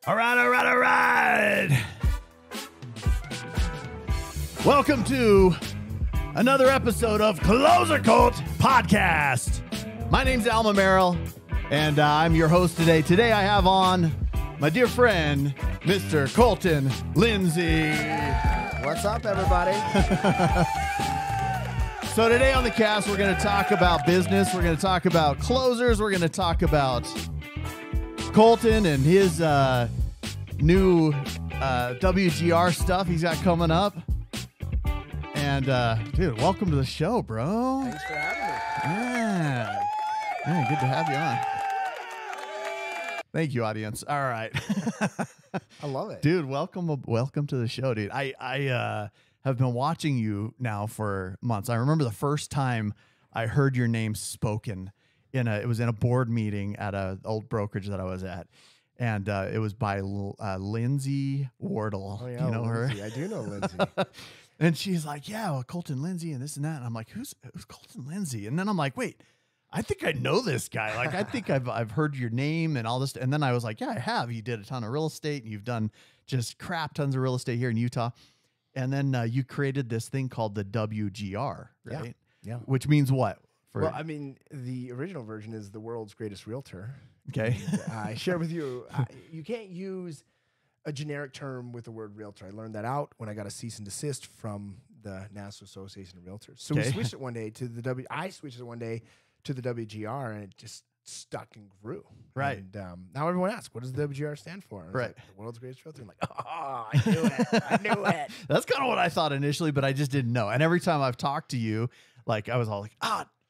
All right, all right, all right. Welcome to another episode of Clozer Cult Podcast. My name's Alma Merrill, and I'm your host today. Today I have on my dear friend, Mr. Colton Lindsay. What's up, everybody? So today on the cast, we're going to talk about business. We're going to talk about closers. We're going to talk about Colton and his new WGR stuff he's got coming up. And, dude, welcome to the show, bro. Thanks for having me. Yeah. Man, good to have you on. Thank you, audience. All right. I love it. Dude, welcome to the show, dude. I have been watching you now for months. I remember the first time I heard your name spoken it was in a board meeting at an old brokerage that I was at. And it was by Lindsay Wardle. Oh, yeah, you know Lindsay. her? I do know Lindsay. And she's like, yeah, well, Colton Lindsay and this and that. And I'm like, who's Colton Lindsay? And then I'm like, wait, I think I know this guy. Like, I think I've heard your name and all this. And then I was like, yeah, I have. You did a ton of real estate and you've done just crap tons of real estate here in Utah. And then you created this thing called the WGR, right? Yeah. Which means what? Well, I mean, the original version is the world's greatest realtor. Okay. I share with you, you can't use a generic term with the word realtor. I learned that out when I got a cease and desist from the National Association of Realtors. So we switched it one day to the I switched it one day to the WGR, and it just stuck and grew. Right. And now everyone asks, what does the WGR stand for? And I was Right. like, the world's greatest realtor. I'm like, oh, I knew it. I knew it. That's kind of what I thought initially, but I just didn't know. And every time I've talked to you, like I was all like,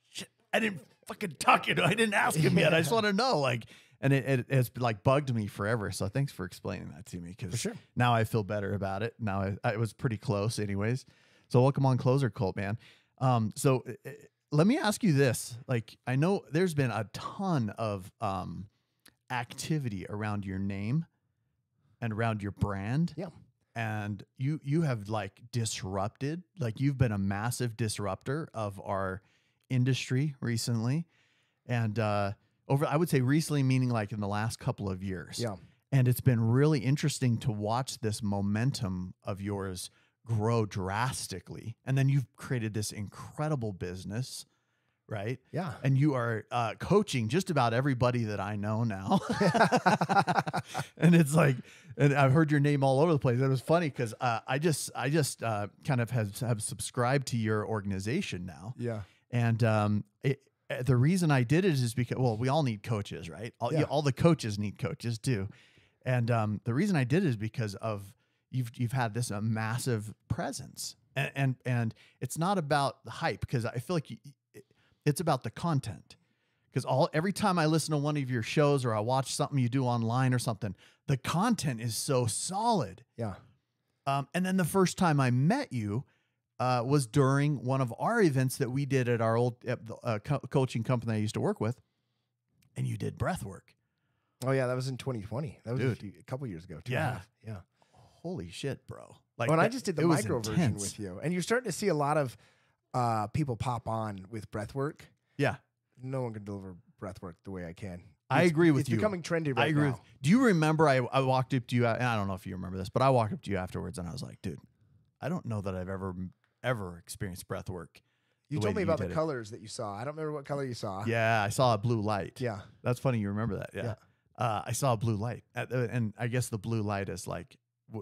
shit, I didn't fucking talk to you. I didn't ask him yet. I just want to know, like, and it's like bugged me forever. So thanks for explaining that to me, because sure. Now I feel better about it. Now I was pretty close, anyways. So welcome on Clozer Cult, man. So let me ask you this: like, I know there's been a ton of activity around your name and around your brand. Yeah. And you have like disrupted, like you've been a massive disruptor of our industry recently. And I would say recently, meaning like in the last couple of years. Yeah. And it's been really interesting to watch this momentum of yours grow drastically. And then you've created this incredible business, right? Yeah. And you are coaching just about everybody that I know now. And it's like, and I've heard your name all over the place. It was funny because I just kind of have subscribed to your organization now. Yeah. And the reason I did it is because, well, we all need coaches, right? All the coaches need coaches too. And the reason I did it is because of you've had this massive presence, and it's not about the hype, because I feel like it's about the content. Because every time I listen to one of your shows or I watch something you do online or something, the content is so solid. Yeah. And then the first time I met you was during one of our events that we did at our old coaching company I used to work with, and you did breath work. Oh yeah, that was in 2020. That was Dude. a couple years ago. Yeah. Yeah. Holy shit, bro! Like, When I just did the it was micro version intense. with you, and you're starting to see a lot of people pop on with breath work. Yeah, No one can deliver breath work the way I can. I agree with it's you. It's becoming trendy right I agree. now. Do you remember I walked up to you, and I don't know if you remember this, but I walked up to you afterwards, and I was like, dude, I don't know that I've ever experienced breath work. You the told way me that about you the did it. colors that you saw. I don't remember what color you saw. Yeah, I saw a blue light. Yeah. That's funny. You remember that? Yeah. Yeah. I saw a blue light, and I guess the blue light is like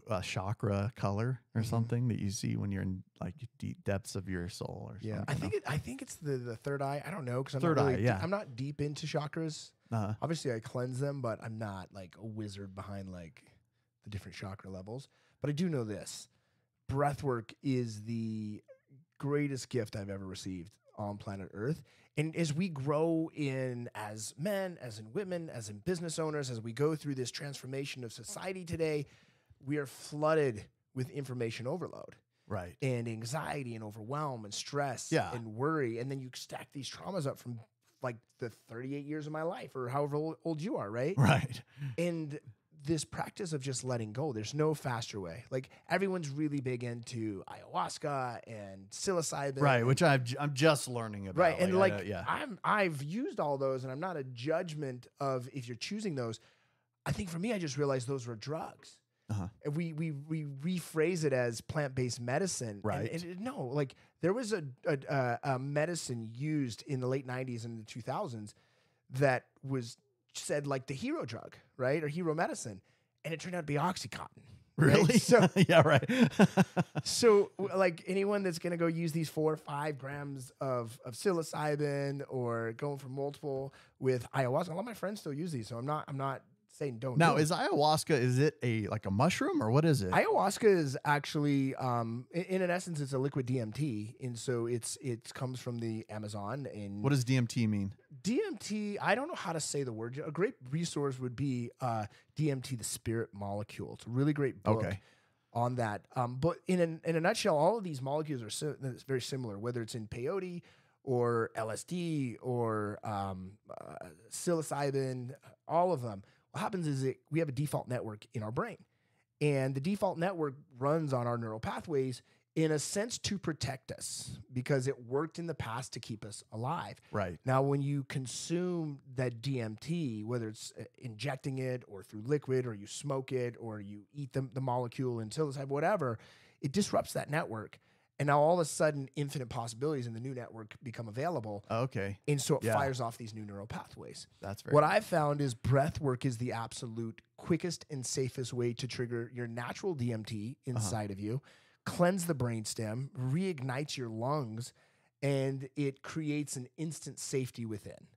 a chakra color or something that you see when you're in like deep depths of your soul or Yeah. something. I think it's the third eye. I don't know, because Third eye, yeah. I'm not deep into chakras. Uh-huh. Obviously, I cleanse them, but I'm not like a wizard behind like the different chakra levels. But I do know this: breath work is the greatest gift I've ever received on planet Earth. And as we grow in as men, as in women, as in business owners, as we go through this transformation of society today, we are flooded with information overload. Right. And anxiety and overwhelm and stress Yeah. and worry. And then you stack these traumas up from like the 38 years of my life or however old you are, right? Right. And this practice of just letting go, there's no faster way. Like everyone's really big into ayahuasca and psilocybin. Right, which I'm just learning about. Right. And I- yeah. I've used all those, and I'm not a judgment of if you're choosing those. I think for me, I just realized those were drugs. Uh-huh. And we rephrase it as plant-based medicine. Right. And no, like there was a medicine used in the late 90s and the 2000s that was said like the hero drug, right? Or hero medicine. And it turned out to be Oxycontin. Really? Right? So, yeah, right. so like anyone that's going to go use these 4 or 5 grams of psilocybin or going for multiple with ayahuasca, a lot of my friends still use these. So I'm not saying don't. Now, do it. is ayahuasca, is it like a mushroom or what is it? Ayahuasca is actually, in an essence, it's a liquid DMT, and so it comes from the Amazon. And What does DMT mean? DMT, I don't know how to say the word. A great resource would be DMT, the Spirit Molecule. It's a really great book on that. But in a nutshell, all of these molecules are very similar, whether it's in peyote or LSD or psilocybin, all of them. What happens is we have a default network in our brain, and the default network runs on our neural pathways in a sense to protect us because it worked in the past to keep us alive. Right. Now, when you consume that DMT, whether it's injecting it or through liquid or you smoke it or you eat the molecule in psilocybin, whatever, it disrupts that network. And now all of a sudden, infinite possibilities in the new network become available. Okay. And so it fires off these new neural pathways. That's very What I've found is breath work is the absolute quickest and safest way to trigger your natural DMT inside of you, cleanse the brainstem, reignites your lungs, and it creates an instant safety within.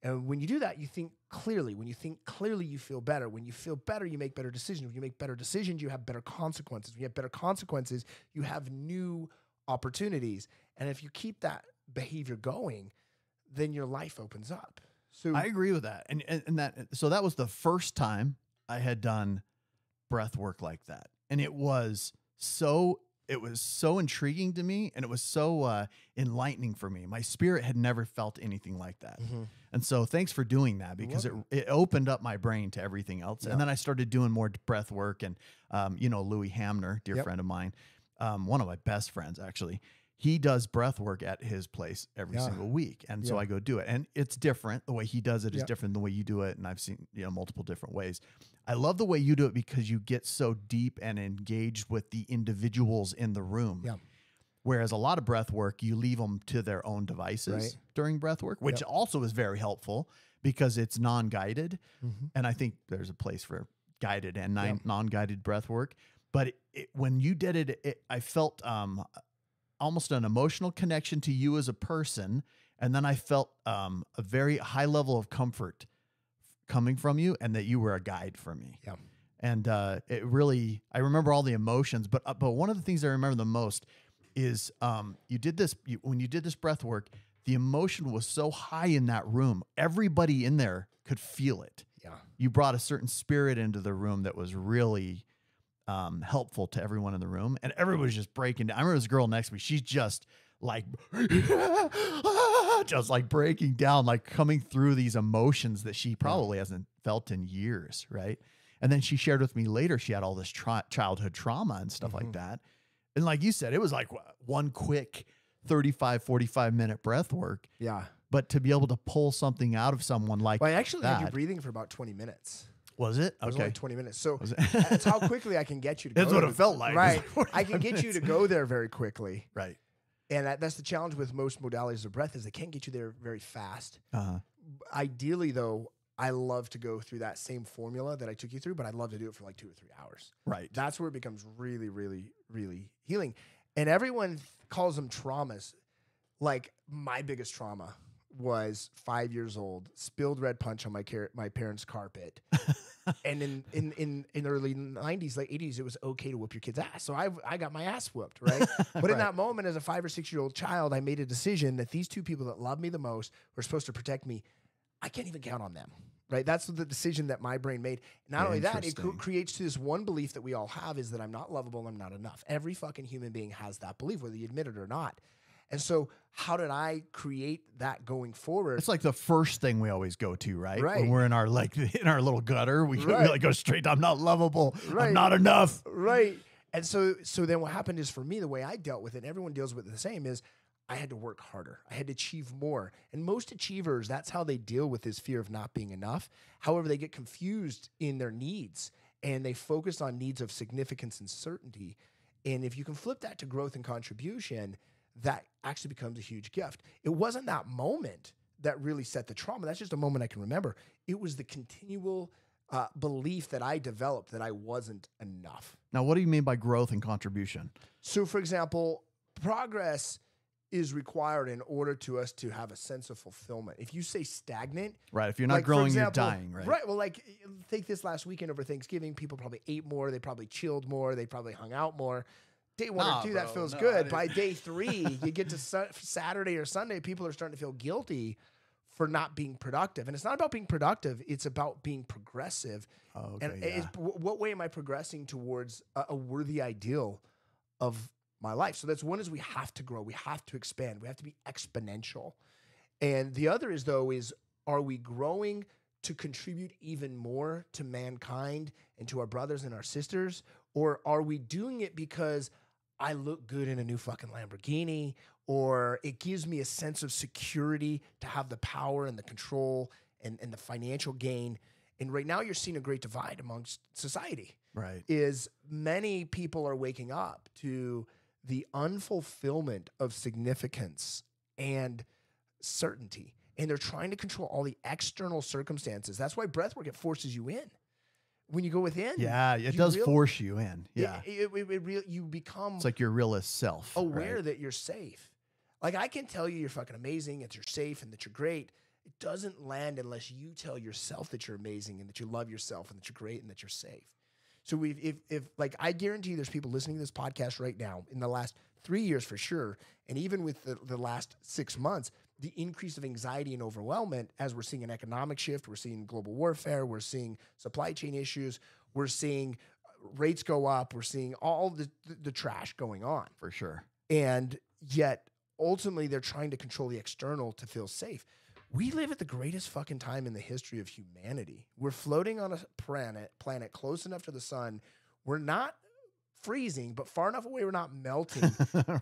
And when you do that, you think clearly. When you think clearly, you feel better. When you feel better, you make better decisions. When you make better decisions, you have better consequences. When you have better consequences, you have new opportunities. And if you keep that behavior going, then your life opens up. So I agree with that. And that was the first time I had done breath work like that. And it was so intriguing to me, and it was so enlightening for me. My spirit had never felt anything like that. And so thanks for doing that, because it opened up my brain to everything else. And then I started doing more breath work. And, Louis Hamner, dear friend of mine, one of my best friends, actually, he does breath work at his place every single week. And so I go do it. And it's different. The way he does it is different than the way you do it. And I've seen, multiple different ways. I love the way you do it because you get so deep and engaged with the individuals in the room. Yeah. Whereas a lot of breath work, you leave them to their own devices during breath work, which also is very helpful because it's non-guided. And I think there's a place for guided and non-guided breath work. But when you did it, I felt almost an emotional connection to you as a person. And then I felt a very high level of comfort coming from you, and that you were a guide for me. Yeah. And it really, I remember all the emotions, but one of the things I remember the most is when you did this breath work, the emotion was so high in that room. Everybody in there could feel it. Yeah. You brought a certain spirit into the room that was really helpful to everyone in the room, and everybody was just breaking down. I remember this girl next to me. She's just like, just like breaking down, like coming through these emotions that she probably hasn't felt in years. Right. And then she shared with me later, she had all this childhood trauma and stuff like that. And like you said, it was like one quick 35, 45-minute breath work. Yeah. But to be able to pull something out of someone like I actually that, had you breathing for about 20 minutes. Was it? It was Okay. only 20 minutes. So that's how quickly I can get you to go. That's what it felt like. Right. Like I can get you to go there very quickly. Right. And that's the challenge with most modalities of breath is they can't get you there very fast. Uh-huh. Ideally, though, I love to go through that same formula that I took you through, but I'd love to do it for like 2 or 3 hours. Right. That's where it becomes really, really, really healing. And everyone calls them traumas. Like my biggest trauma was 5 years old, spilled red punch on my parents' carpet. And in the early 90s, late 80s, it was okay to whoop your kid's ass. So I got my ass whooped, right? But in that moment, as a 5 or 6 year old child, I made a decision that these two people that love me the most were supposed to protect me. I can't even count on them, right? That's the decision that my brain made. Not only that, it creates this one belief that we all have is that I'm not lovable, I'm not enough. Every fucking human being has that belief, whether you admit it or not. And so how did I create that going forward? It's like the first thing we always go to, right? Right. When we're in our little gutter, we like go straight to, I'm not lovable. Right. I'm not enough. Right. And so then what happened is for me, the way I dealt with it, and everyone deals with it the same, is I had to work harder. I had to achieve more. And most achievers, that's how they deal with this fear of not being enough. However, they get confused in their needs and they focus on needs of significance and certainty. And if you can flip that to growth and contribution, that actually becomes a huge gift. It wasn't that moment that really set the trauma. That's just a moment I can remember. It was the continual belief that I developed that I wasn't enough. Now, what do you mean by growth and contribution? So, for example, progress is required in order to us to have a sense of fulfillment. If you say stagnant, right? If you're not growing, you're dying, right? Right. Well, like take this last weekend over Thanksgiving, people probably ate more, they probably chilled more, they probably hung out more. Day 1 or 2, that feels good. By day 3, you get to Saturday or Sunday, people are starting to feel guilty for not being productive. And it's not about being productive, it's about being progressive. Oh, okay, and what way am I progressing towards a worthy ideal of my life? So that's one is we have to grow, we have to expand, we have to be exponential. And the other is though, is are we growing to contribute even more to mankind and to our brothers and our sisters? Or are we doing it because I look good in a new fucking Lamborghini, or it gives me a sense of security to have the power and the control and the financial gain? And right now you're seeing a great divide amongst society. Right. Is many people are waking up to the unfulfillment of significance and certainty. And they're trying to control all the external circumstances. That's why breathwork, it forces you in. When you go within. Yeah, it does force you in. Yeah. You become. It's like your realest self. Aware that you're safe. Like I can tell you you're fucking amazing, that you're safe and that you're great. It doesn't land unless you tell yourself that you're amazing and that you love yourself and that you're great and that you're safe. So if like I guarantee you there's people listening to this podcast right now in the last 3 years for sure, and even with the last 6 months, the increase of anxiety and overwhelmment as we're seeing an economic shift, we're seeing global warfare, we're seeing supply chain issues, we're seeing rates go up, we're seeing all the trash going on. For sure. And yet ultimately they're trying to control the external to feel safe. We live at the greatest fucking time in the history of humanity. We're floating on a planet close enough to the sun. We're not freezing, but far enough away we're not melting.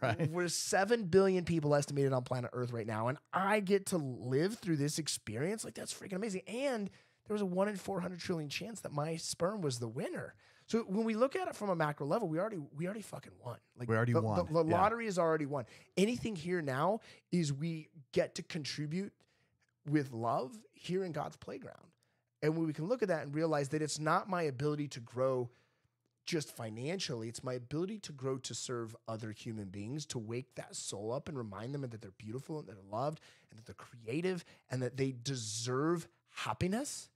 Right. We're 7 billion people estimated on planet Earth right now, and I get to live through this experience. Like, that's freaking amazing. And there was a 1 in 400 trillion chance that my sperm was the winner. So when we look at it from a macro level, we already fucking won. Like we already won. The lottery is already won. Anything here now is we get to contribute with love here in God's playground. And when we can look at that and realize that it's not my ability to grow just financially, it's my ability to grow to serve other human beings, to wake that soul up and remind them that they're beautiful and that they're loved and that they're creative and that they deserve happiness.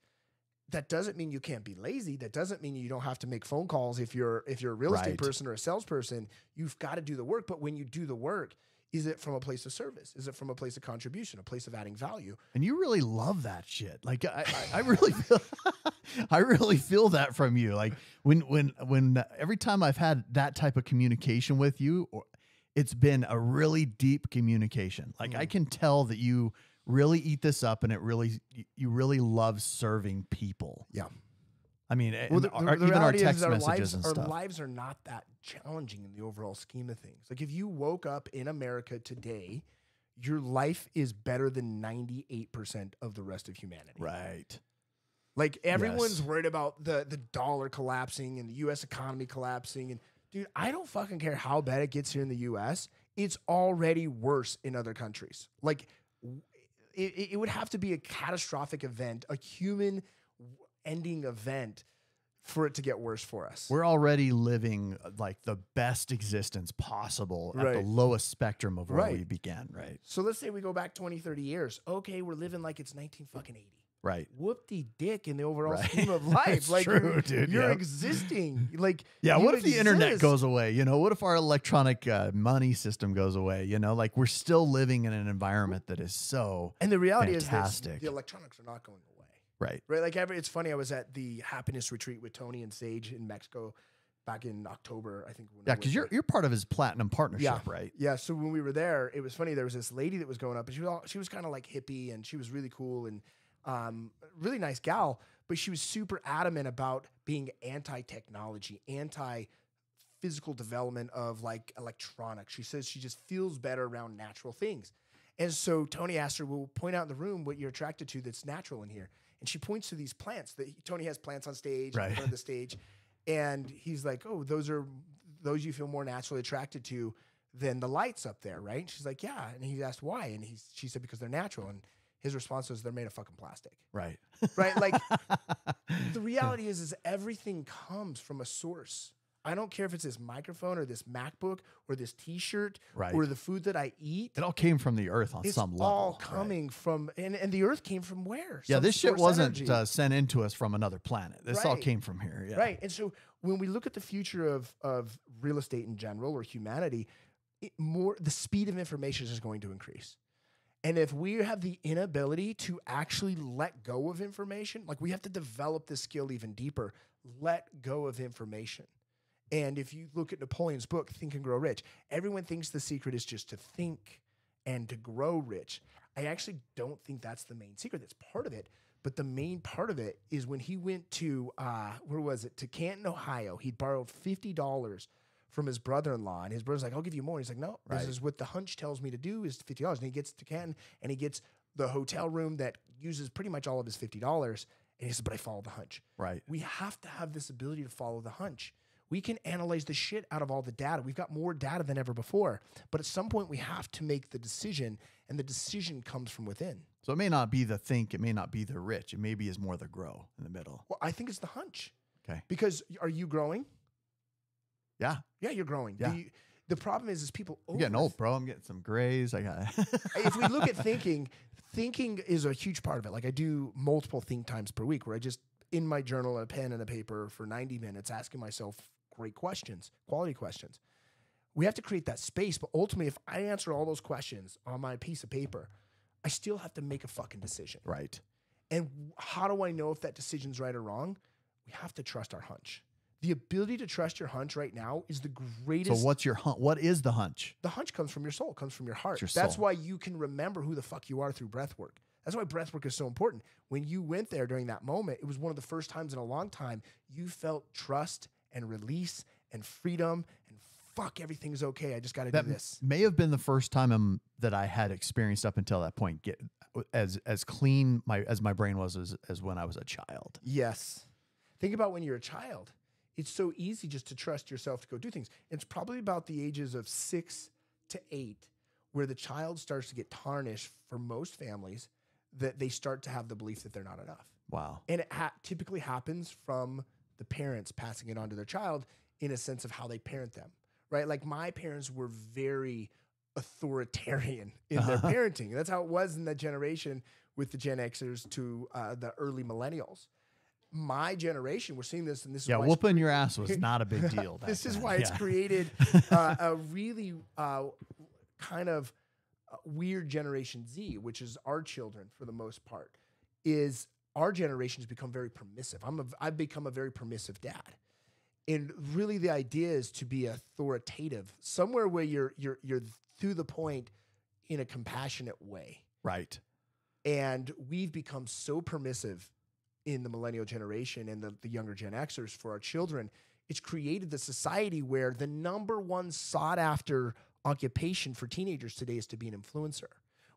That doesn't mean you can't be lazy. That doesn't mean you don't have to make phone calls. If you're a real estate person or a salesperson, you've got to do the work. But when you do the work, is it from a place of service? Is it from a place of contribution, a place of adding value? And you really love that shit. Like I really feel, I really feel that from you. Like when every time I've had that type of communication with you, it's been a really deep communication. Like I can tell that you really eat this up, and you really love serving people. Yeah. I mean, well, even our text messages and stuff. Our lives are not that challenging in the overall scheme of things. Like if you woke up in America today, your life is better than 98% of the rest of humanity. Right. Like everyone's worried about the dollar collapsing and the U.S. economy collapsing. And dude, I don't fucking care how bad it gets here in the U.S. It's already worse in other countries. Like it would have to be a catastrophic event, a human ending event for it to get worse for us. We're already living like the best existence possible at the lowest spectrum of where we began, right? So let's say we go back 20, 30 years. Okay, we're living like it's 1980. Right. Whoop-de-dick in the overall scheme of life. That's like true, dude. You're existing. Like what if the internet goes away? You know, what if our electronic money system goes away? You know, like we're still living in an environment that is so And the reality fantastic. is that the electronics are not going away. Right. Right. Like it's funny. I was at the happiness retreat with Tony and Sage in Mexico back in October, I think. Yeah, because you're part of his platinum partnership, right? Yeah. So when we were there, it was funny. There was this lady that was going up, and she was kind of like hippie, and she was really cool and really nice gal, but she was super adamant about being anti-technology, physical development of like electronics. She says she just feels better around natural things. And so Tony asked her, well, point out in the room what you're attracted to that's natural in here. And she points to these plants that Tony has plants on stage, in front of the stage. And he's like, oh, those you feel more naturally attracted to than the lights up there, right? And she's like, yeah. And he asked why. And she said, because they're natural. And his response was, they're made of fucking plastic. Right. Right? Like, the reality is everything comes from a source. I don't care if it's this microphone or this MacBook or this T-shirt or the food that I eat. It all came from the earth on some level. It's all coming from, and the earth came from where? Yeah, this shit wasn't sent into us from another planet. This all came from here. Yeah. Right. And so when we look at the future of real estate in general or humanity, the speed of information is going to increase. And if we have the inability to actually let go of information, like we have to develop this skill even deeper, let go of information. And if you look at Napoleon's book, Think and Grow Rich, everyone thinks the secret is just to think and to grow rich. I actually don't think that's the main secret. That's part of it. But the main part of it is when he went to, where was it? To Canton, Ohio. He borrowed $50 from his brother-in-law. And his brother's like, I'll give you more. And he's like, no, this is what the hunch tells me to do is $50. And he gets to Canton and he gets the hotel room that uses pretty much all of his $50. And he says, but I follow the hunch. Right. We have to have this ability to follow the hunch. We can analyze the shit out of all the data. We've got more data than ever before. But at some point, we have to make the decision, and the decision comes from within. So it may not be the think, it may not be the rich. It maybe is more the grow in the middle. Well, I think it's the hunch. Okay. Because are you growing? Yeah. Yeah, you're growing. Yeah. The problem is people... I'm getting old, bro. I'm getting some grays. If we look at thinking is a huge part of it. Like I do multiple think times per week where I just, in my journal, a pen and a paper for 90 minutes, asking myself great questions, quality questions. We have to create that space, but ultimately, if I answer all those questions on my piece of paper, I still have to make a fucking decision. Right. And how do I know if that decision's right or wrong? We have to trust our hunch. The ability to trust your hunch right now is the greatest. So what's your hunch? What is the hunch? The hunch comes from your soul, comes from your heart. That's why you can remember who the fuck you are through breath work. That's why breath work is so important. When you went there during that moment, it was one of the first times in a long time you felt trust and release and freedom and fuck, everything's okay. I just got to do this. May have been the first time that I had experienced up until that point get as clean as my brain was as when I was a child. Yes. Think about when you're a child. It's so easy just to trust yourself to go do things. It's probably about the ages of 6 to 8 where the child starts to get tarnished for most families, that they start to have the belief that they're not enough. Wow. And it typically happens from the parents passing it on to their child in a sense of how they parent them, right? Like my parents were very authoritarian in their parenting. That's how it was in that generation with the Gen Xers to the early millennials. My generation, we're seeing this, and this is why whooping your ass was not a big deal. This is why it's created a really kind of weird Generation Z, which is our children for the most part, is our generation has become very permissive. I've become a very permissive dad. And really the idea is to be authoritative, somewhere where you're through the point in a compassionate way. Right. And we've become so permissive in the millennial generation and the younger Gen Xers for our children. It's created the society where the number one sought after occupation for teenagers today is to be an influencer.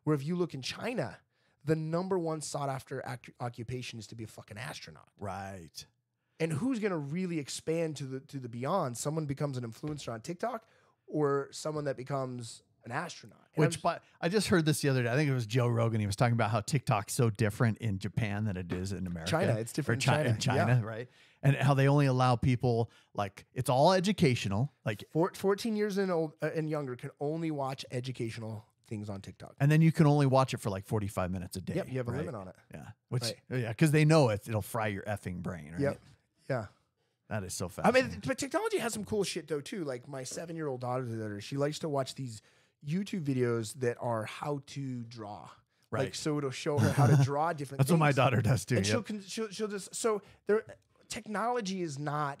Where if you look in China, the number one sought after occupation is to be a fucking astronaut. Right. And who's going to really expand to the beyond? Someone becomes an influencer on TikTok or someone that becomes an astronaut. And but I just heard this the other day. I think it was Joe Rogan. He was talking about how TikTok's so different in Japan than it is in America. China, it's different in China, yeah. Right? And how they only allow people, like, it's all educational. Like 14 years and younger can only watch educational things on TikTok. And then you can only watch it for like 45 minutes a day. Yep, you have a limit on it. Yeah. Because they know it'll fry your effing brain, right? Yep. Yeah. That is so fascinating. I mean, but technology has some cool shit though too. Like my 7-year-old daughter, she likes to watch these YouTube videos that are how to draw. Right. Like, so it'll show her how to draw different That's things. what my daughter does too. And she'll just, so there, technology is not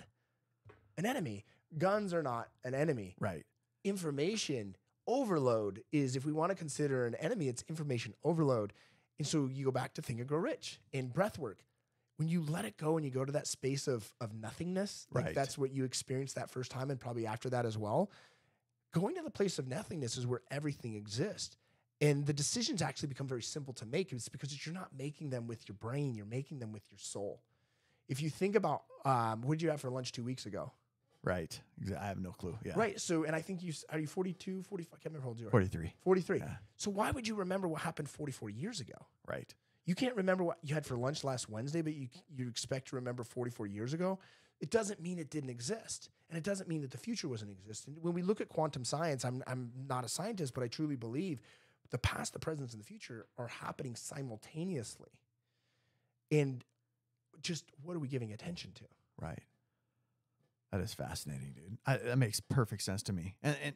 an enemy. Guns are not an enemy. Right. Information overload is, if we want to consider an enemy, it's information overload. And so you go back to Think and Grow Rich in breath work. when you let it go and you go to that space of nothingness, like Right. that's what you experienced that first time and probably after that as well. Going to the place of nothingness is where everything exists. And the decisions actually become very simple to make. It's because you're not making them with your brain, you're making them with your soul. If you think about, what did you have for lunch 2 weeks ago? Right. I have no clue. Yeah. Right. So, and I think are you 42, 45? I can't remember how old you are. 43. 43. Yeah. So why would you remember what happened 44 years ago? Right. You can't remember what you had for lunch last Wednesday, but you expect to remember 44 years ago. It doesn't mean it didn't exist. And it doesn't mean that the future wasn't existent. When we look at quantum science, I'm not a scientist, but I truly believe the past, the present, and the future are happening simultaneously. And just what are we giving attention to? Right. That is fascinating, dude. That makes perfect sense to me.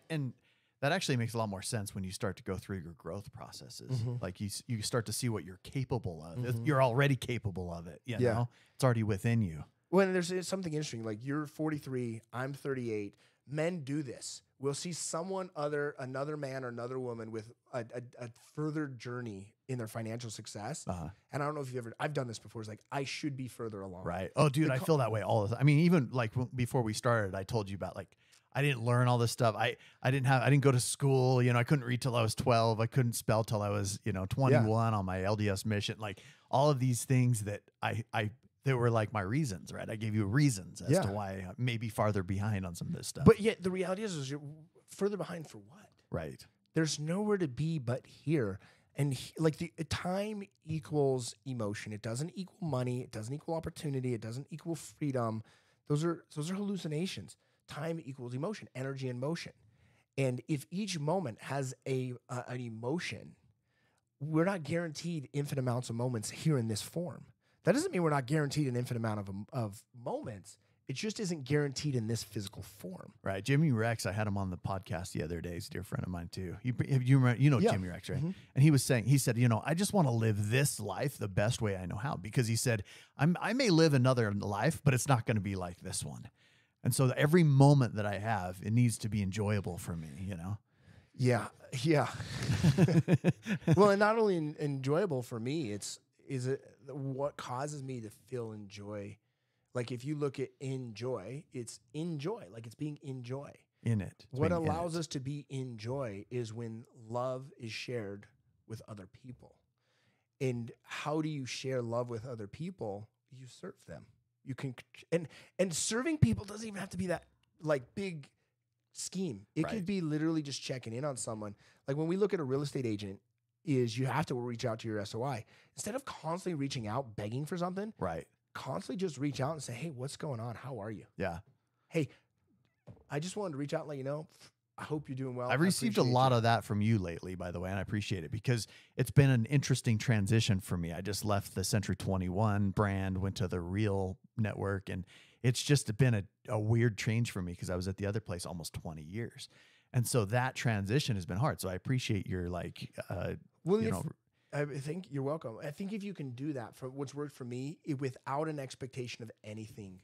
And that actually makes a lot more sense when you start to go through your growth processes. Mm-hmm. Like you start to see what you're capable of. Mm-hmm. You're already capable of it. You know? It's already within you. Well, there's something interesting. Like you're 43, I'm 38. Men do this. We'll see another man or another woman with a further journey in their financial success. Uh-huh. And I don't know if I've done this before. It's like, I should be further along. Right. Oh, dude, I feel that way all the time. I mean, even like before we started, I told you about like, I didn't learn all this stuff. I didn't go to school. You know, I couldn't read till I was 12. I couldn't spell till I was, 21 on my LDS mission. Like all of these things that they were like my reasons, right? I gave you reasons as to why I may be farther behind on some of this stuff. But yet the reality is you're further behind for what? Right. There's nowhere to be but here. And like the time equals emotion. It doesn't equal money. It doesn't equal opportunity. It doesn't equal freedom. Those are hallucinations. Time equals emotion, energy and motion. And if each moment has an emotion, we're not guaranteed infinite amounts of moments here in this form. That doesn't mean we're not guaranteed an infinite amount of moments. It just isn't guaranteed in this physical form. Right. Jimmy Rex, I had him on the podcast the other day. He's a dear friend of mine too. You remember, Jimmy Rex, right? Mm-hmm. And he said, I just want to live this life the best way I know how, because he said, I may live another life, but it's not going to be like this one. And so every moment that I have, it needs to be enjoyable for me, Yeah. Yeah. Well, and not only enjoyable for me, is it what causes me to feel enjoy. Like if you look at enjoy, it's enjoy, like it's being in joy. In it. What allows us to be in joy is when love is shared with other people. And how do you share love with other people? You serve them. You can, and serving people doesn't even have to be that like big scheme. It could be literally just checking in on someone. Like when we look at a real estate agent, is you have to reach out to your SOI. Instead of constantly reaching out, begging for something, constantly just reach out and say, hey, what's going on? How are you? Yeah. Hey, I just wanted to reach out and let you know, I hope you're doing well. I've received a lot of that from you lately, by the way, and I appreciate it because it's been an interesting transition for me. I just left the Century 21 brand, went to the ReaL network, and it's just been a weird change for me because I was at the other place almost 20 years. And so that transition has been hard. So I appreciate your I think you're welcome. I think if you can do that for what's worked for me without an expectation of anything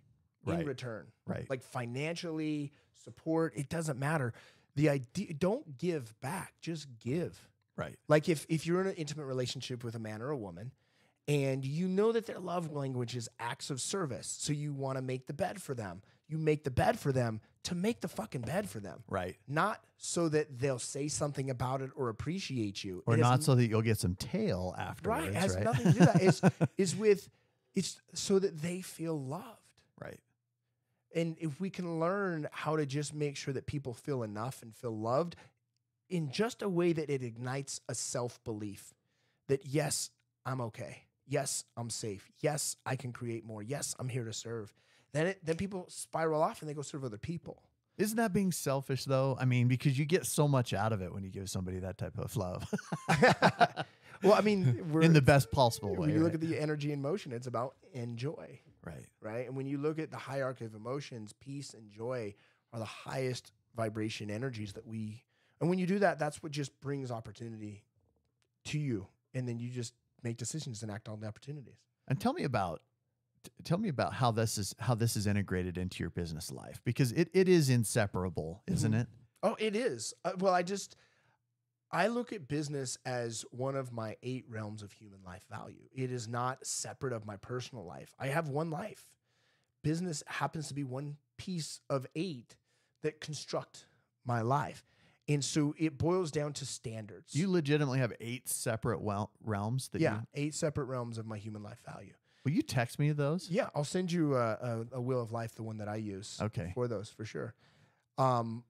in return, like financially support, it doesn't matter. The idea, don't give back, just give. Right. Like if you're in an intimate relationship with a man or a woman and you know that their love language is acts of service, so you want to make the bed for them. You make the bed for them to make the fucking bed for them. Right. Not so that they'll say something about it or appreciate you. Or not so that you'll get some tail afterwards. Right. It has nothing to do with that. It's so that they feel loved. Right. And if we can learn how to just make sure that people feel enough and feel loved in just a way that it ignites a self-belief that, yes, I'm okay. Yes, I'm safe. Yes, I can create more. Yes, I'm here to serve. Then people spiral off and they go serve other people. Isn't that being selfish, though? I mean, because you get so much out of it when you give somebody that type of love. Well, I mean, we're in the best possible way. When you look at the energy and motion, it's about enjoy. Right. Right. And when you look at the hierarchy of emotions, peace and joy are the highest vibration energies that and when you do that, that's what just brings opportunity to you. And then you just make decisions and act on the opportunities. And tell me about how this is integrated into your business life, because it is inseparable, isn't it? Oh, it is. Well, I look at business as one of my 8 realms of human life value. It is not separate of my personal life. I have one life. Business happens to be one piece of 8 that construct my life. And so it boils down to standards. You legitimately have 8 separate realms that Yeah, 8 separate realms of my human life value. Will you text me those? Yeah, I'll send you a Wheel of Life, the one that I use for those, for sure. And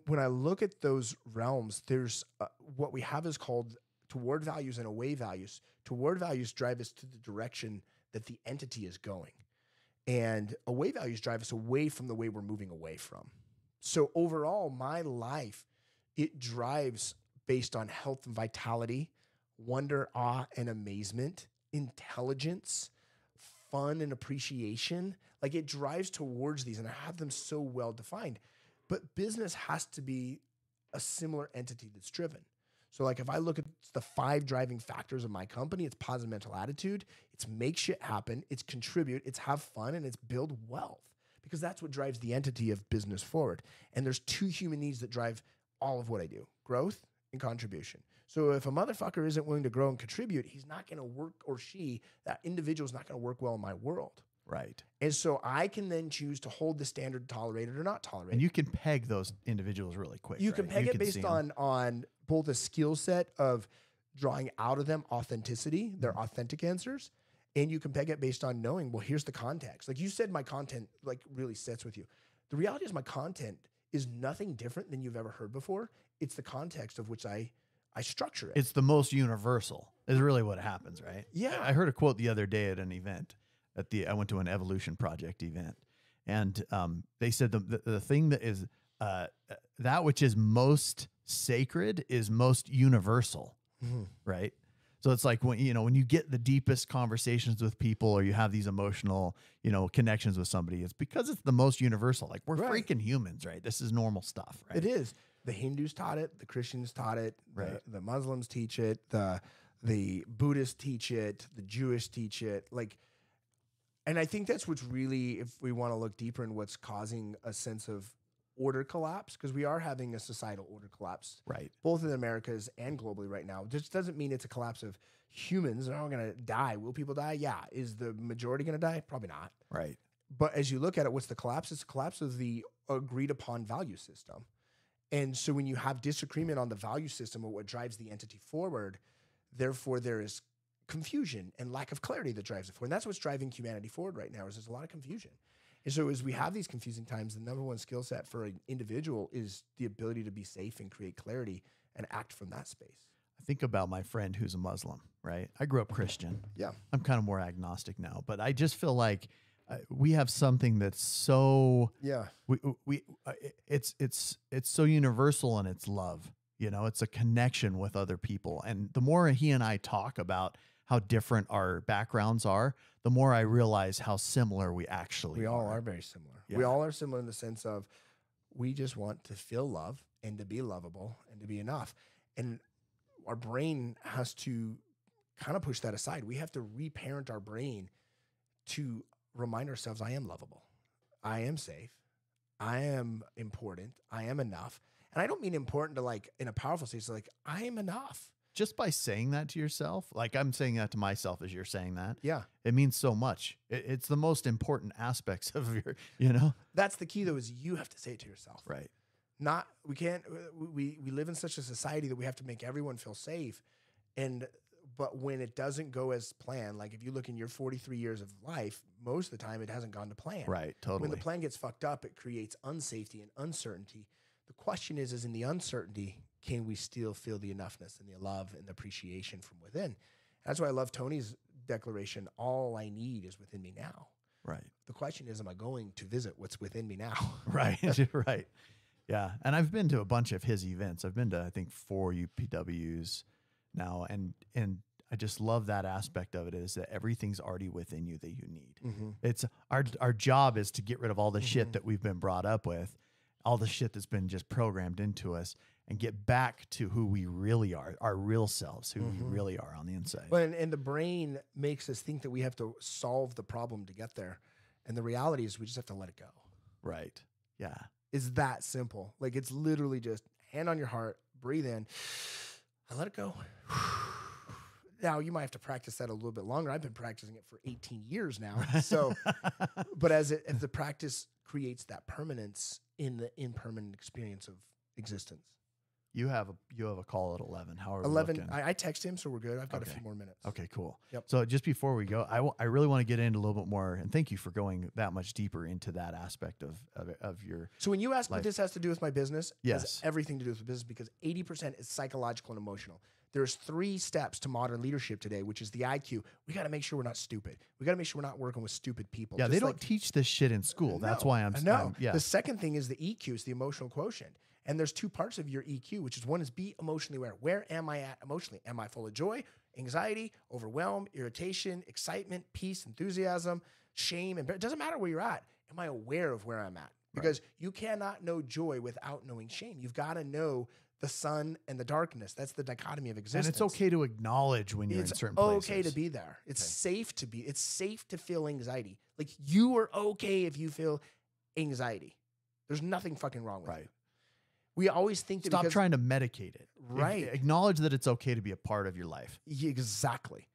when I look at those realms, there's what we have is called toward values and away values. Toward values drive us to the direction that the entity is going. And away values drive us away from the way we're moving away from. So overall, my life, it drives based on health and vitality, wonder, awe, and amazement, intelligence, fun and appreciation. Like it drives towards these, and I have them so well defined. But business has to be a similar entity that's driven. So like if I look at the 5 driving factors of my company, it's positive mental attitude, it's make shit happen, it's contribute, it's have fun, and it's build wealth. Because that's what drives the entity of business forward. And there's 2 human needs that drive all of what I do: growth and contribution. So if a motherfucker isn't willing to grow and contribute, he's not going to work, or that individual is not going to work well in my world. Right. And so I can then choose to hold the standard, tolerate it or not tolerate it. And you can peg those individuals really quick. You can peg it based on both a skill set of drawing out of them authenticity, their authentic answers, and you can peg it based on knowing, well, here's the context. Like you said, my content like really sits with you. The reality is my content is nothing different than you've ever heard before. It's the context of which I structure it. It's the most universal is really what happens, right? Yeah. I heard a quote the other day at an event. I went to an Evolution Project event, and they said the thing that is that which is most sacred is most universal, right? So it's like when you get the deepest conversations with people, or you have these emotional connections with somebody, it's because it's the most universal. Like we're freaking humans, right? This is normal stuff, right? It is. The Hindus taught it, the Christians taught it, right? The Muslims teach it, the Buddhists teach it, the Jewish teach it, like. And I think that's what's really, if we want to look deeper in what's causing a sense of order collapse, because we are having a societal order collapse, right? Both in the Americas and globally right now. This doesn't mean it's a collapse of humans. They're all going to die. Will people die? Yeah. Is the majority going to die? Probably not. Right. But as you look at it, what's the collapse? It's the collapse of the agreed upon value system. And so when you have disagreement on the value system of what drives the entity forward, therefore there is confusion and lack of clarity that drives it forward. And that's what's driving humanity forward right now, is there's a lot of confusion. And so as we have these confusing times, the number one skill set for an individual is the ability to be safe and create clarity and act from that space. I think about my friend who's a Muslim, right? I grew up Christian. Yeah. I'm kind of more agnostic now, but I just feel like we have something that's so, it's so universal in its love. It's a connection with other people. And the more he and I talk about how different our backgrounds are, the more I realize how similar we actually are. We all are very similar. Yeah. We all are similar in the sense of we just want to feel love and to be lovable and to be enough. And our brain has to kind of push that aside. We have to reparent our brain to remind ourselves, I am lovable. I am safe. I am important. I am enough. And I don't mean important to like in a powerful sense, so like I am enough. Just by saying that to yourself, like I'm saying that to myself as you're saying that. Yeah. It means so much. It's the most important aspects of your, That's the key though, is you have to say it to yourself. Right. We live in such a society that we have to make everyone feel safe. But when it doesn't go as planned, like if you look in your 43 years of life, most of the time it hasn't gone to plan. Right. Totally. When the plan gets fucked up, it creates unsafety and uncertainty. The question is in the uncertainty, can we still feel the enoughness and the love and the appreciation from within? That's why I love Tony's declaration, all I need is within me now. Right. The question is, am I going to visit what's within me now? Right. Right. Yeah. And I've been to a bunch of his events. I've been to, I think, 4 UPWs now. And I just love that aspect of it, is that everything's already within you that you need. Mm-hmm. It's our job is to get rid of all the shit that we've been brought up with, all the shit that's been just programmed into us, and get back to who we really are, our real selves, who we really are on the inside. Well, and the brain makes us think that we have to solve the problem to get there. And the reality is we just have to let it go. Right. Yeah. It's that simple. Like it's literally just hand on your heart, breathe in, I let it go. Now, you might have to practice that a little bit longer. I've been practicing it for 18 years now. So, but as the practice creates that permanence in the impermanent experience of existence. You have a call at 11. How are 11, we looking? I text him, so we're good. I've got a few more minutes. Okay, cool. Yep. So just before we go, I really want to get into a little bit more, and thank you for going that much deeper into that aspect of your. So when you ask life. what this has to do with my business, it Yes. has everything to do with the business because 80% is psychological and emotional. There's 3 steps to modern leadership today, which is the IQ. We got to make sure we're not stupid. We got to make sure we're not working with stupid people. Yeah, Just they don't teach this shit in school. That's why I'm. Yeah. The second thing is the EQ, is the emotional quotient. And there's 2 parts of your EQ, which is one is be emotionally aware. Where am I at emotionally? Am I full of joy, anxiety, overwhelm, irritation, excitement, peace, enthusiasm, shame? And it doesn't matter where you're at. Am I aware of where I'm at? Because you cannot know joy without knowing shame. You've got to know the sun and the darkness. That's the dichotomy of existence. And it's okay to acknowledge when you're in certain places. It's okay to be there. It's safe to be. It's safe to feel anxiety. Like you are okay if you feel anxiety. There's nothing fucking wrong with you. We always think that stop trying to medicate it. Right. Acknowledge that it's okay to be a part of your life. Exactly.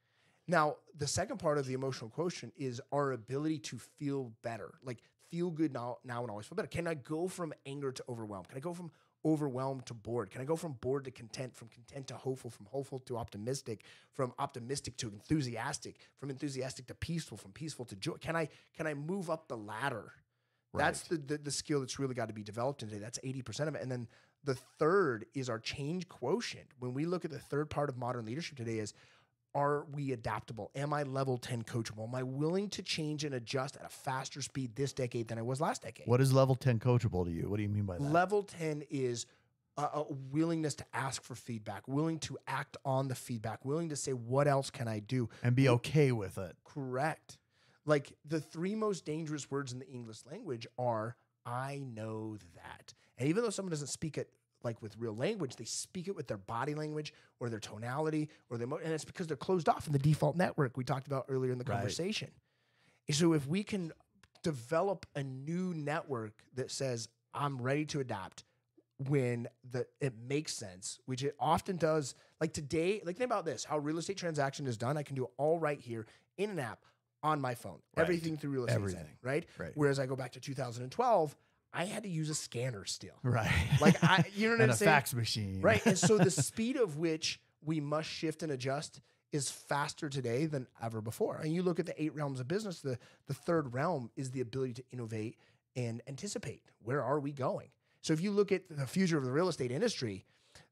Now, the second part of the emotional quotient is our ability to feel better. Like feel good now and always feel better. Can I go from anger to overwhelmed? Can I go from overwhelmed to bored? Can I go from bored to content, from content to hopeful, from hopeful to optimistic, from optimistic to enthusiastic, from enthusiastic to peaceful, from peaceful to joy? Can I move up the ladder? Right. That's the skill that's really got to be developed today. That's 80% of it. And then the third is our change quotient. When we look at the third part of modern leadership today is, are we adaptable? Am I level 10 coachable? Am I willing to change and adjust at a faster speed this decade than I was last decade? What is level 10 coachable to you? What do you mean by that? Level 10 is a willingness to ask for feedback, willing to act on the feedback, willing to say, what else can I do? And be okay with it. Correct. Like the 3 most dangerous words in the English language are, I know that. And even though someone doesn't speak it like with real language, they speak it with their body language or their tonality or their and it's because they're closed off in the default network we talked about earlier in the conversation. So if we can develop a new network that says, I'm ready to adapt when it makes sense, which it often does. Like today, like think about this, how real estate transaction is done. I can do it all right here in an app on my phone, everything through real estate, right? Whereas I go back to 2012, I had to use a scanner still. Right. Like, you know what I'm saying? And a fax machine. Right. And so the speed of which we must shift and adjust is faster today than ever before. And you look at the 8 realms of business, the third realm is the ability to innovate and anticipate. Where are we going? So if you look at the future of the real estate industry,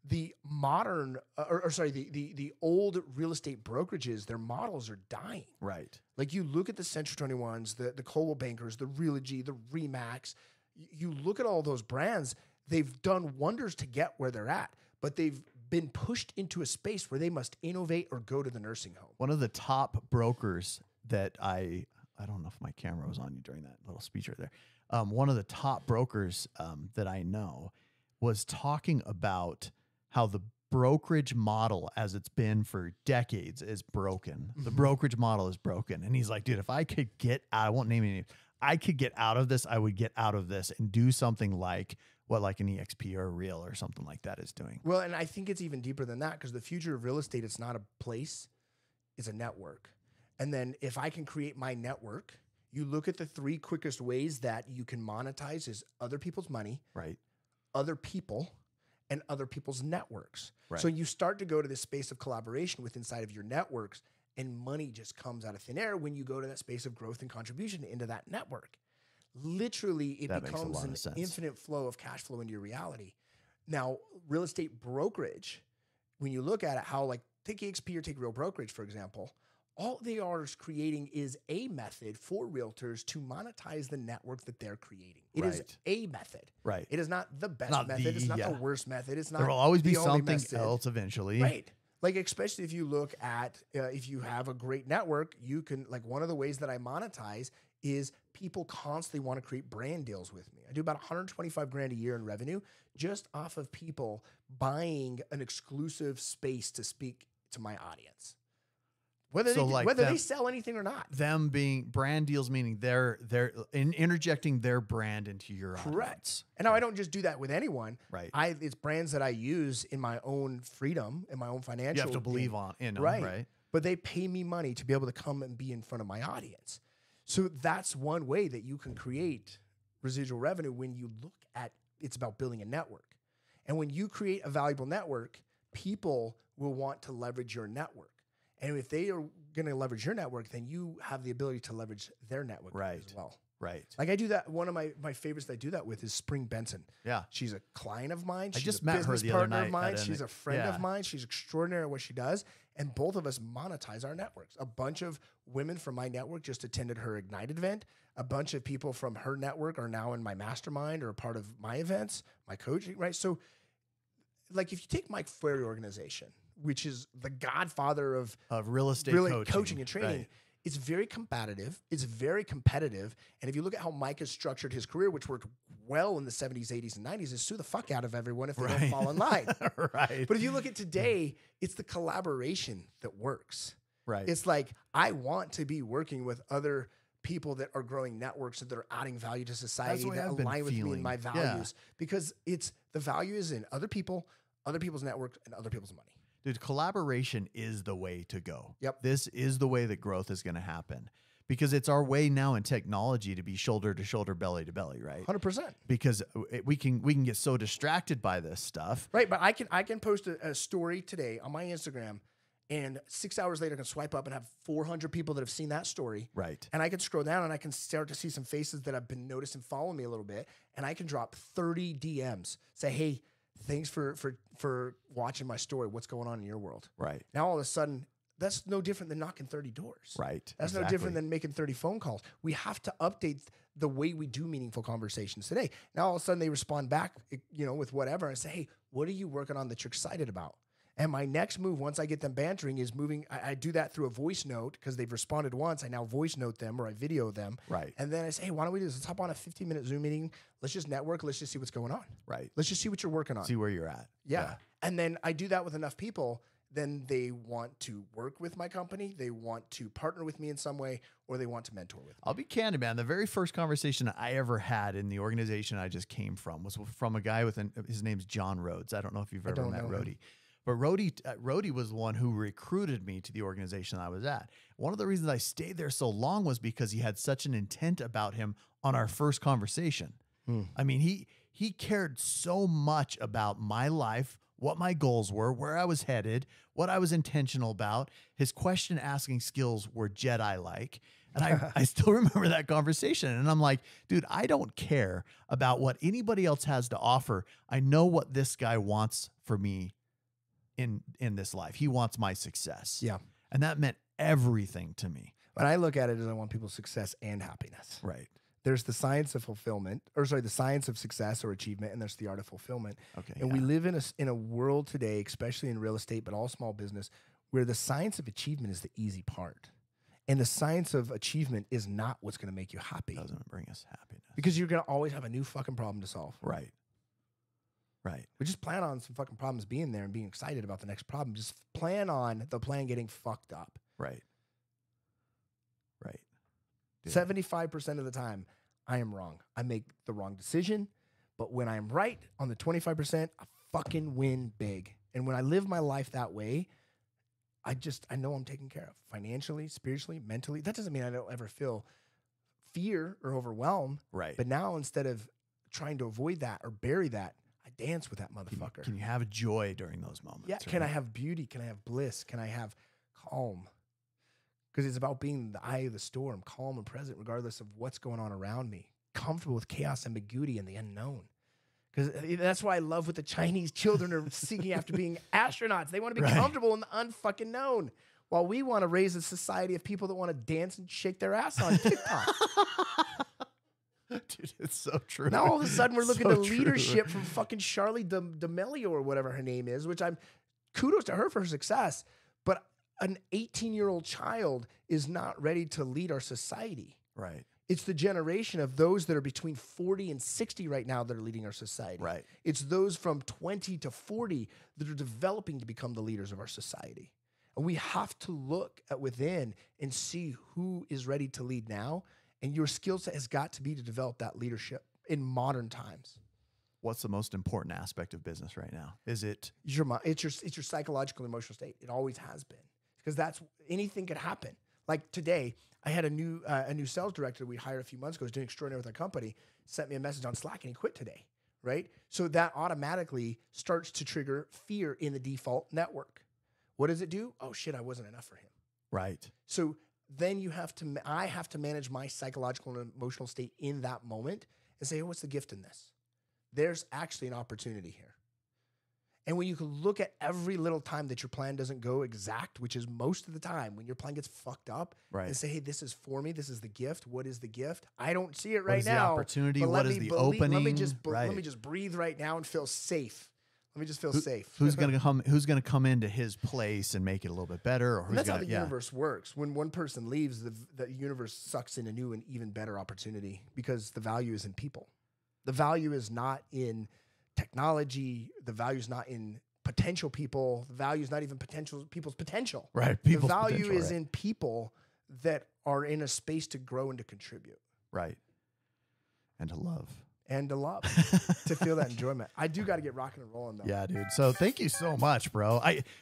the modern, the old real estate brokerages, their models are dying. Right. Like you look at the Century 21s, the Coldwell Bankers, the Realogy, the Remax. You look at all those brands, they've done wonders to get where they're at, but they've been pushed into a space where they must innovate or go to the nursing home. One of the top brokers that I don't know if my camera was on you during that little speech right there. One of the top brokers that I know was talking about how the brokerage model, as it's been for decades, is broken. The brokerage model is broken. And he's like, dude, if I could get out, I won't name any names, I could get out of this, I would get out of this and do something like what like an EXP or a ReaL or something like that is doing. Well, and I think it's even deeper than that because the future of real estate, it's not a place, it's a network. And then if I can create my network, you look at the 3 quickest ways that you can monetize is other people's money, right? Other people, and other people's networks. Right. So you start to go to this space of collaboration with inside of your networks, and money just comes out of thin air when you go to that space of growth and contribution into that network. Literally, it becomes an infinite flow of cash flow into your reality. Now, real estate brokerage, when you look at it, how like take EXP or take ReaL Brokerage, for example, all they are creating is a method for realtors to monetize the network that they're creating. It is a method. Right. It is not the best method. It's not the worst method. It's not. There will always be something method. Else eventually. Right. Like, especially if you look at, if you have a great network, you can, like one of the ways that I monetize is people constantly want to create brand deals with me. I do about 125 grand a year in revenue just off of people buying an exclusive space to speak to my audience. Whether So, they like whether them- they sell anything or not. Them being brand deals, meaning they're interjecting their brand into your Correct. audience. And now I don't just do that with anyone. Right. It's brands that I use in my own freedom, in my own financial. You have to believe in them, right? But they pay me money to be able to come and be in front of my audience. So that's one way that you can create residual revenue when you look at it's about building a network. And when you create a valuable network, people will want to leverage your network. And if they are going to leverage your network, then you have the ability to leverage their network as well. Right. Like I do that. One of my favorites that I do that with is Spring Benson. Yeah. She's a client of mine. She's just a met her business the other partner night of mine. at She's a friend of mine. She's extraordinary at what she does. And both of us monetize our networks. A bunch of women from my network just attended her Ignite event. A bunch of people from her network are now in my mastermind or a part of my events, my coaching, right? So like if you take Mike Ferry organization, which is the godfather of real estate coaching and training, right. It's very combative. It's very competitive. And if you look at how Mike has structured his career, which worked well in the 70s, 80s, and 90s, is sue the fuck out of everyone if they don't fall in line. Right. But if you look at today, it's the collaboration that works. Right. It's like, I want to be working with other people that are growing networks that are adding value to society, that align with me and my values. Because it's the value is in other people, other people's networks, and other people's money. Dude, collaboration is the way to go. Yep. This is the way that growth is going to happen because it's our way now in technology to be shoulder to shoulder, belly to belly, right? 100%. Because we can get so distracted by this stuff. Right, but I can post a story today on my Instagram, and 6 hours later I can swipe up and have 400 people that have seen that story. Right. And I can scroll down and I can start to see some faces that have been noticed and following me a little bit, and I can drop 30 DMs, say, hey, thanks for watching my story. What's going on in your world? Right. Now all of a sudden, that's no different than knocking 30 doors. Right. That's no different than making 30 phone calls. We have to update the way we do meaningful conversations today. Now all of a sudden they respond back, with whatever and say, hey, what are you working on that you're excited about? And my next move, once I get them bantering, is moving. I do that through a voice note because they've responded once. I now voice note them or I video them. Right. And then I say, hey, why don't we do this? Let's hop on a 15-minute Zoom meeting. Let's just network. Let's just see what's going on. Right. Let's just see what you're working on. See where you're at. Yeah. And then I do that with enough people. Then they want to work with my company. They want to partner with me in some way, or they want to mentor with me. I'll be candid, man. The very first conversation I ever had in the organization I just came from was from a guy his name's John Rhodes. I don't know if you've ever met Rhodey. But Rhodey was the one who recruited me to the organization I was at. One of the reasons I stayed there so long was because he had such an intent about him on our first conversation. I mean, he cared so much about my life, what my goals were, where I was headed, what I was intentional about. His question asking skills were Jedi-like. And I still remember that conversation. And I'm like, dude, I don't care about what anybody else has to offer. I know what this guy wants for me in this life. He wants my success. Yeah. And that meant everything to me. When I look at it as I want people's success and happiness. Right. There's the science of fulfillment, the science of success or achievement, and there's the art of fulfillment. Okay. And we live in a world today, especially in real estate, but all small business, where the science of achievement is the easy part. And the science of achievement is not what's going to make you happy. It doesn't bring us happiness. Because you're going to always have a new fucking problem to solve. Right. Right. But just plan on some fucking problems being there and being excited about the next problem. Just plan on the plan getting fucked up. Right. Right. Yeah. 75% of the time, I am wrong. I make the wrong decision. But when I'm right on the 25%, I fucking win big. And when I live my life that way, I know I'm taken care of financially, spiritually, mentally. That doesn't mean I don't ever feel fear or overwhelmed. Right. But now instead of trying to avoid that or bury that, I dance with that motherfucker. Can you have joy during those moments? Yeah. Right? Can I have beauty? Can I have bliss? Can I have calm? Because it's about being the eye of the storm, calm and present, regardless of what's going on around me, comfortable with chaos, ambiguity, and the unknown. Because that's why I love what the Chinese children are seeking after being astronauts. They want to be comfortable in the unfucking known, while we want to raise a society of people that want to dance and shake their ass on TikTok. Dude, it's so true. Now all of a sudden we're looking to leadership from fucking Charlie D'Amelio or whatever her name is, which kudos to her for her success. But an 18-year-old child is not ready to lead our society. Right. It's the generation of those that are between 40 and 60 right now that are leading our society. Right. It's those from 20 to 40 that are developing to become the leaders of our society. And we have to look at within and see who is ready to lead now. And your skill set has got to be to develop that leadership in modern times. What's the most important aspect of business right now? Is it? It's your psychological and emotional state. It always has been, because anything could happen. Like today, I had a new sales director we hired a few months ago, who's doing extraordinary with our company, sent me a message on Slack and he quit today, right? So that automatically starts to trigger fear in the default network. What does it do? Oh shit, I wasn't enough for him. Right. So then I have to manage my psychological and emotional state in that moment and say, oh, what's the gift in this? There's actually an opportunity here. And when you can look at every little time that your plan doesn't go exact, which is most of the time when your plan gets fucked up, right, and say, hey, this is for me. This is the gift. What is the gift? I don't see it right now. What is the opportunity? What is the opening? Let me just breathe right now and feel safe. Let me just feel safe. Who's gonna come into his place and make it a little bit better? Or that's how the universe works. When one person leaves, the universe sucks in a new and even better opportunity, because the value is in people. The value is not in technology. The value is not in potential people. The value is not even people's potential. Right. The value is in people that are in a space to grow and to contribute. Right. And to love. To feel that enjoyment. I do got to get rocking and rolling though. Yeah, dude. So thank you so much, bro.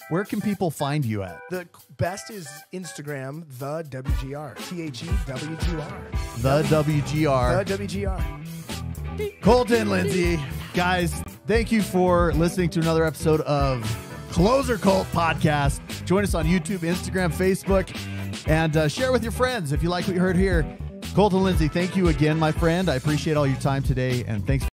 Where can people find you at? The best is Instagram, the WGR. THEWGR. The WGR. The WGR. Colton, Lindsay, guys, thank you for listening to another episode of Clozer Cult podcast. Join us on YouTube, Instagram, Facebook, and share with your friends if you like what you heard here. Colton, Lindsay, thank you again, my friend. I appreciate all your time today, and thanks